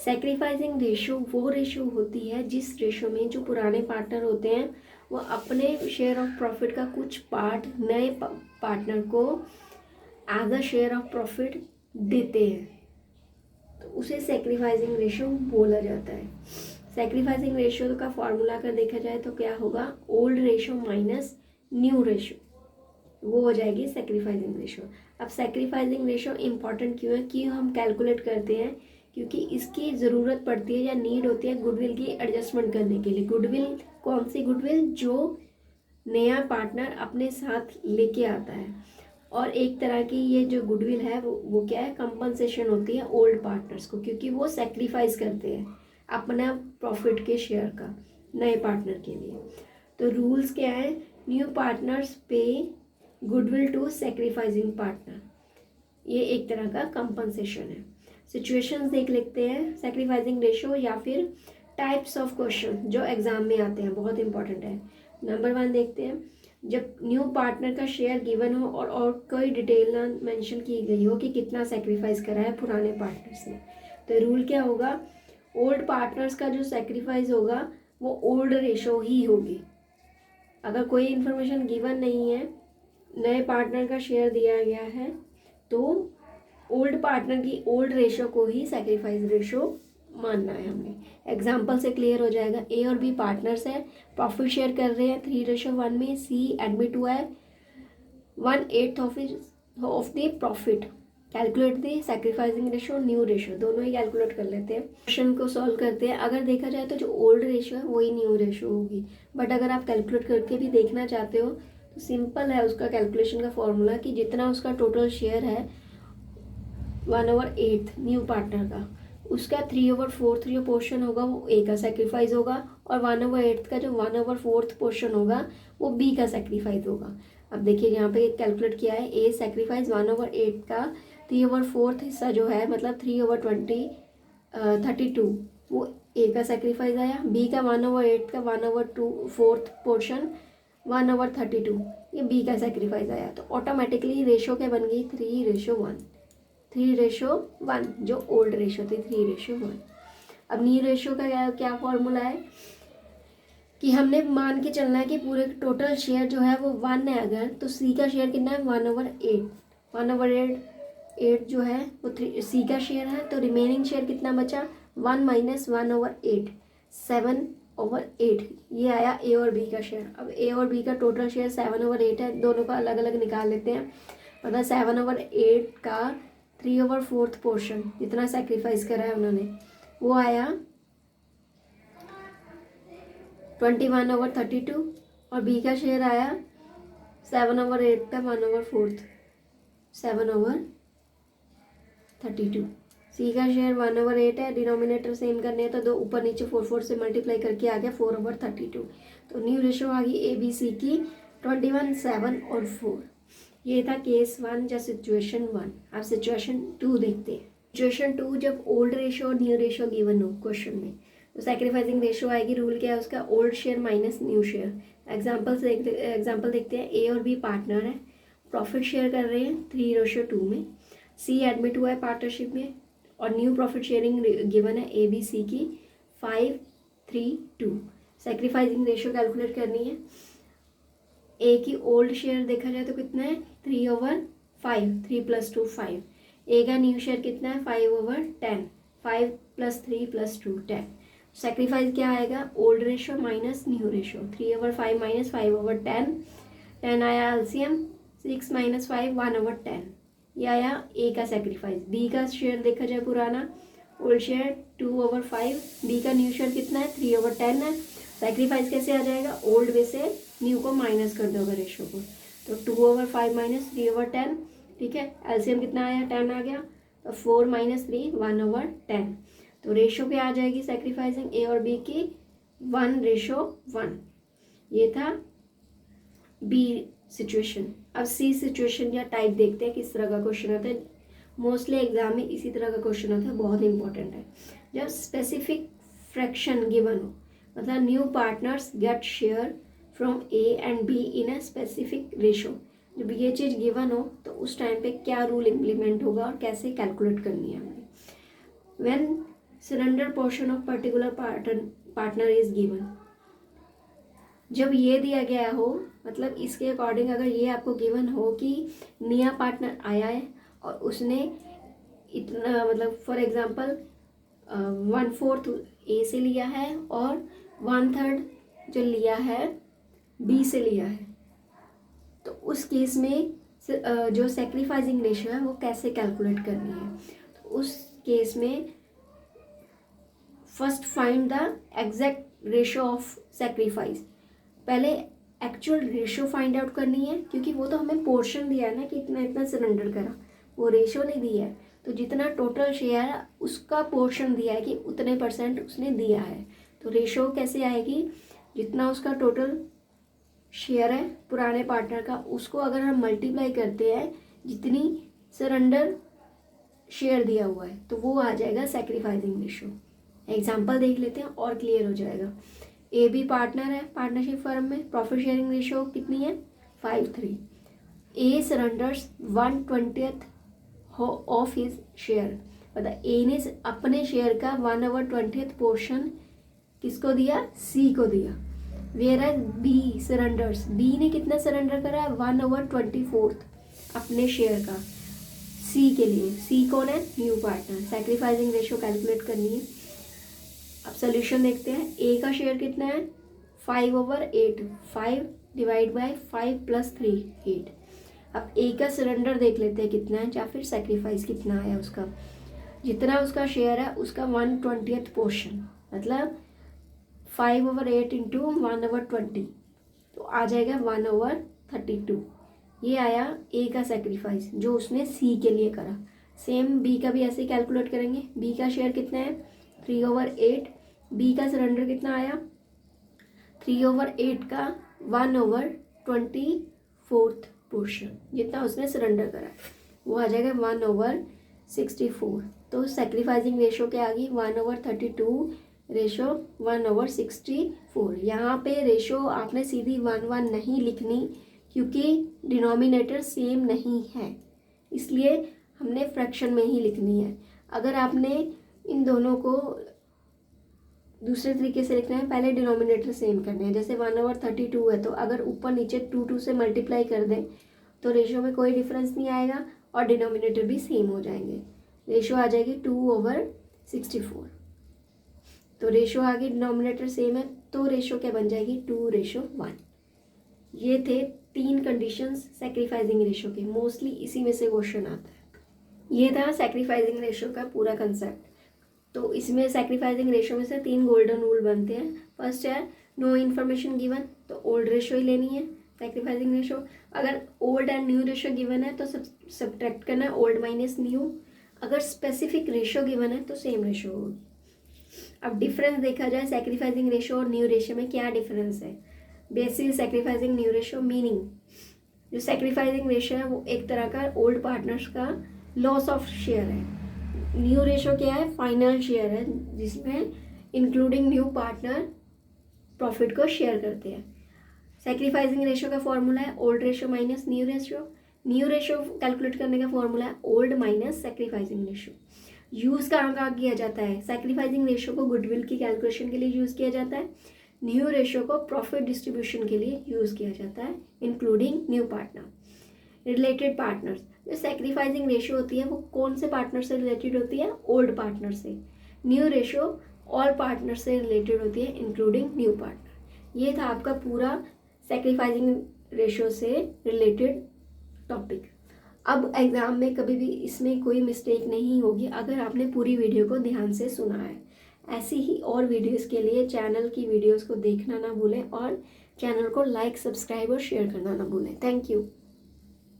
Sacrificing ratio वो ratio होती है जिस रेशो में जो पुराने पार्टनर होते हैं वो अपने शेयर ऑफ प्रॉफिट का कुछ पार्ट नए पार्टनर को as a share of profit देते हैं, तो उसे सेक्रीफाइसिंग रेशो बोला जाता है। सेक्रीफाइसिंग रेशो का फॉर्मूला अगर देखा जाए तो क्या होगा, old ratio minus new ratio, वो हो जाएगी सेक्रीफाइसिंग रेशो। अब सेक्रीफाइसिंग रेशो इंपॉर्टेंट क्यों है कि हम कैलकुलेट करते हैं क्योंकि इसकी ज़रूरत पड़ती है या नीड होती है गुडविल की एडजस्टमेंट करने के लिए। गुडविल कौन सी गुडविल, जो नया पार्टनर अपने साथ लेके आता है, और एक तरह की ये जो गुडविल है वो क्या है, कंपनसेशन होती है ओल्ड पार्टनर्स को, क्योंकि वो सेक्रीफाइस करते हैं अपना प्रॉफिट के शेयर का नए पार्टनर के लिए। तो रूल्स क्या है, न्यू पार्टनर्स पे गुडविल टू सेक्रीफाइसिंग पार्टनर, ये एक तरह का कंपनसेशन है। सिचुएशंस देख लेते हैं सेक्रीफाइसिंग रेशो या फिर टाइप्स ऑफ क्वेश्चन जो एग्जाम में आते हैं, बहुत इंपॉर्टेंट है। नंबर 1 देखते हैं, जब न्यू पार्टनर का शेयर गिवन हो और कोई डिटेल ना मेंशन की गई हो कि कितना सेक्रीफाइस करा है पुराने पार्टनर्स ने, तो रूल क्या होगा, ओल्ड पार्टनर्स का जो सेक्रीफाइस होगा वो ओल्ड रेशो ही होगी। अगर कोई इन्फॉर्मेशन गिवन नहीं है, नए पार्टनर का शेयर दिया गया है, तो ओल्ड पार्टनर की ओल्ड रेशो को ही सेक्रीफाइस रेशो मानना है हमें। एग्जाम्पल से क्लियर हो जाएगा। ए और बी पार्टनर्स है, प्रॉफिट शेयर कर रहे हैं 3:1 में। सी एडमिट हुआ है 1/8 of the profit. Calculate the sacrificing ratio, new ratio, दोनों ही कैलकुलेट कर लेते हैं। क्वेश्चन को सॉल्व करते हैं। अगर देखा जाए तो जो ओल्ड रेशो है वही न्यू रेशो होगी, बट अगर आप कैलकुलेट करके भी देखना चाहते हो तो सिंपल है उसका कैलकुलेशन का फॉर्मूला कि जितना उसका टोटल शेयर है 1/8 न्यू पार्टनर का, उसका 3/4 जो पोर्शन होगा वो ए का सेक्रीफाइस होगा, और 1/8 का जो 1/4 पोर्शन होगा वो बी का सेक्रीफाइस होगा। अब देखिए यहाँ पे कैलकुलेट किया है, ए सेक्रीफाइस 1/8 का 3/4 हिस्सा जो है, मतलब 3/32 वो ए का सेक्रीफाइस आया। बी का 1/8 का 1/4 पोर्शन 1/32 ये बी का सेक्रीफाइस आया। तो ऑटोमेटिकली रेशो क्या बन गई, 3:1, 3:1 जो ओल्ड रेशो थी 3:1। अब न्यू रेशो का क्या फॉर्मूला है कि हमने मान के चलना है कि पूरे टोटल शेयर जो है वो 1 है अगर, तो सी का शेयर कितना है 1/8, 1/8 जो है वो सी का शेयर है, तो रिमेनिंग शेयर कितना बचा 1 माइनस 1/8, 7/8, ये आया ए और बी का शेयर। अब ए और बी का टोटल शेयर 7/8 है, दोनों का अलग अलग निकाल लेते हैं। मतलब 7/8 का 3/4 पोर्शन जितना सेक्रीफाइस करा है उन्होंने वो आया 21/32, और बी का शेयर आया 7/8 का 1/4, 7/32। सी का शेयर 1/8 है, डिनोमिनेटर सेम करने हैं तो दो ऊपर नीचे 4 से मल्टीप्लाई करके आ गया 4/32। तो न्यू रेशो आ गई ए बी सी की 21, 7 और 4। ये था केस 1 या सिचुएशन 1। अब सिचुएशन 2 देखते हैं। सिचुएशन 2, जब ओल्ड रेशो और न्यू रेशो गिवन हो क्वेश्चन में, तो सेक्रीफाइसिंग रेशो आएगी। रूल क्या है उसका, old share minus new share. Example देखते हैं। ए और बी पार्टनर है, प्रॉफिट शेयर कर रहे हैं 3:2 में। सी एडमिट हुआ है पार्टनरशिप में, और न्यू प्रॉफिट शेयरिंग गिवन है ए बी सी की 5:3:2। सेक्रीफाइसिंग रेशो कैलकुलेट करनी है। ए की ओल्ड शेयर देखा जाए तो कितना है 3/5, 3 + 2 5। ए का न्यू शेयर कितना है 5/10, 5 + 3 + 2 10। सेक्रीफाइस क्या आएगा, old ratio minus new ratio, 3/5 minus 5/10, 10 आया एलसीएम, 6 - 5 1/10, ये आया ए का सेक्रीफाइस। बी का शेयर देखा जाए पुराना, ओल्ड शेयर 2/5, बी का न्यू शेयर कितना है 3/10 है। सेक्रीफाइस कैसे आ जाएगा, ओल्ड में से न्यू को माइनस कर दोगे रेशो को, तो 2/5 माइनस 3/10, ठीक है। एलसीएम कितना आया 10 आ गया, तो 4 - 3 1/10। तो रेशो पे आ जाएगी सेक्रीफाइसिंग ए और बी की 1:1। ये था बी सिचुएशन। अब सी सिचुएशन या टाइप देखते हैं किस तरह का क्वेश्चन आता है। मोस्टली एग्जाम में इसी तरह का क्वेश्चन आता है, बहुत इंपॉर्टेंट है। जब स्पेसिफिक फ्रैक्शन गिवन हो, मतलब new partners get share from A and B in a specific ratio, जब ये चीज़ गिवन हो तो उस टाइम पे क्या रूल इम्प्लीमेंट होगा और कैसे कैलकुलेट करनी है हमें। When surrender portion of particular partner is given. जब ये दिया गया हो, मतलब इसके अकॉर्डिंग अगर ये आपको गिवन हो कि नया पार्टनर आया है और उसने इतना, मतलब फॉर एग्जांपल 1/4 ए से लिया है और 1/3 जो लिया है बी से लिया है, तो उस केस में जो सैक्रिफाइसिंग रेशियो है वो कैसे कैलकुलेट करनी है। तो उस केस में first find the exact ratio of sacrifice. पहले एक्चुअल रेशियो फाइंड आउट करनी है, क्योंकि वो तो हमें पोर्शन दिया है ना कि इतना इतना सरेंडर करा, वो रेशियो नहीं दिया है। तो जितना टोटल शेयर है उसका पोर्शन दिया है कि उतने % उसने दिया है। तो रेशियो कैसे आएगी, जितना उसका टोटल शेयर है पुराने पार्टनर का, उसको अगर हम मल्टीप्लाई करते हैं जितनी सरेंडर शेयर दिया हुआ है, तो वो आ जाएगा सैक्रिफाइसिंग रेशियो। एग्जाम्पल देख लेते हैं और क्लियर हो जाएगा। ए बी पार्टनर है पार्टनरशिप फर्म में, प्रॉफिट शेयरिंग रेशियो कितनी है 5:3। ए सरेंडर्स 1/20 ऑफ हिज शेयर, मतलब ए ने अपने शेयर का 1/20 पोर्शन किसको दिया, सी को दिया। Whereas B surrenders, B ने कितना सरेंडर करा है 1/24 अपने शेयर का सी के लिए। सी कौन है, new partner. Sacrificing ratio calculate करनी है। अब सोल्यूशन देखते हैं। ए का शेयर कितना है 5/8, 5 डिवाइड बाई 5 + 3 8। अब ए का सरेंडर देख लेते हैं कितना है, या फिर सैक्रिफाइस कितना आया उसका। जितना उसका शेयर है उसका 1/20 पोर्शन, मतलब 5/8 इंटू 1/20, तो आ जाएगा 1/32। ये आया ए का सैक्रिफाइस जो उसने सी के लिए करा। सेम बी का भी ऐसे कैलकुलेट करेंगे। बी का शेयर कितना है 3/8, बी का सरेंडर कितना आया 3/8 का 1/24 पोर्शन, जितना उसने सरेंडर करा वो आ जाएगा 1/64। तो सैक्रिफाइसिंग रेशियो क्या आ गई 1/32 रेशो 1/64। यहाँ पे रेशो आपने सीधी 1:1 नहीं लिखनी, क्योंकि डिनोमिनेटर सेम नहीं है, इसलिए हमने फ्रैक्शन में ही लिखनी है। अगर आपने इन दोनों को दूसरे तरीके से लिखना है, पहले डिनोमिनेटर सेम करने हैं। जैसे 1/32 है, तो अगर ऊपर नीचे 2 से मल्टीप्लाई कर दें तो रेशो में कोई डिफरेंस नहीं आएगा और डिनोमिनेटर भी सेम हो जाएंगे। रेशो आ जाएगी 2/64। तो रेशो आगे डिनोमिनेटर सेम है, तो रेशो क्या बन जाएगी 2:1। ये थे 3 कंडीशंस सैक्रिफाइसिंग रेशो के। मोस्टली इसी में से क्वेश्चन आता है। ये था सैक्रिफाइसिंग रेशो का पूरा कंसेप्ट। तो इसमें सैक्रिफाइसिंग रेशो में से 3 गोल्डन रूल बनते हैं। फर्स्ट है नो इन्फॉर्मेशन गिवन, तो ओल्ड रेशो ही लेनी है सैक्रिफाइसिंग रेशो। अगर old and new ratio given है तो सब्ट्रैक्ट करना है ओल्ड माइनस न्यू। अगर स्पेसिफिक रेशो गिवन है तो सेम रेशो होगी। अब डिफरेंस देखा जाए सैक्रिफाइसिंग रेशो और न्यू रेशो में, क्या डिफरेंस है। Basis sacrificing new ratio meaning, जो सैक्रिफाइसिंग रेशो है वो एक तरह का ओल्ड पार्टनर्स का लॉस ऑफ शेयर है। न्यू रेशो क्या है, फाइनल शेयर है, जिसमें इंक्लूडिंग न्यू पार्टनर प्रॉफिट को शेयर करते हैं। सैक्रिफाइसिंग रेशो का फॉर्मूला है old ratio minus new ratio. New ratio calculate करने का फॉर्मूला है old minus sacrificing ratio. Use कहाँ किया जाता है, सैक्रिफाइसिंग रेशो को गुडविल की कैलकुलेशन के लिए यूज़ किया जाता है। न्यू रेशो को प्रॉफिट डिस्ट्रीब्यूशन के लिए यूज़ किया जाता है, including new partner. Related partners, जो सैक्रिफाइसिंग रेशो होती है वो कौन से पार्टनर से रिलेटेड होती है, ओल्ड पार्टनर से। न्यू रेशो ऑल पार्टनर से रिलेटेड होती है, इंक्लूडिंग न्यू पार्टनर। ये था आपका पूरा सैक्रिफाइसिंग रेशो से रिलेटेड टॉपिक। अब एग्ज़ाम में कभी भी इसमें कोई मिस्टेक नहीं होगी अगर आपने पूरी वीडियो को ध्यान से सुना है। ऐसी ही और वीडियोस के लिए चैनल की वीडियोस को देखना ना भूलें और चैनल को लाइक, सब्सक्राइब और शेयर करना ना भूलें। Thank you.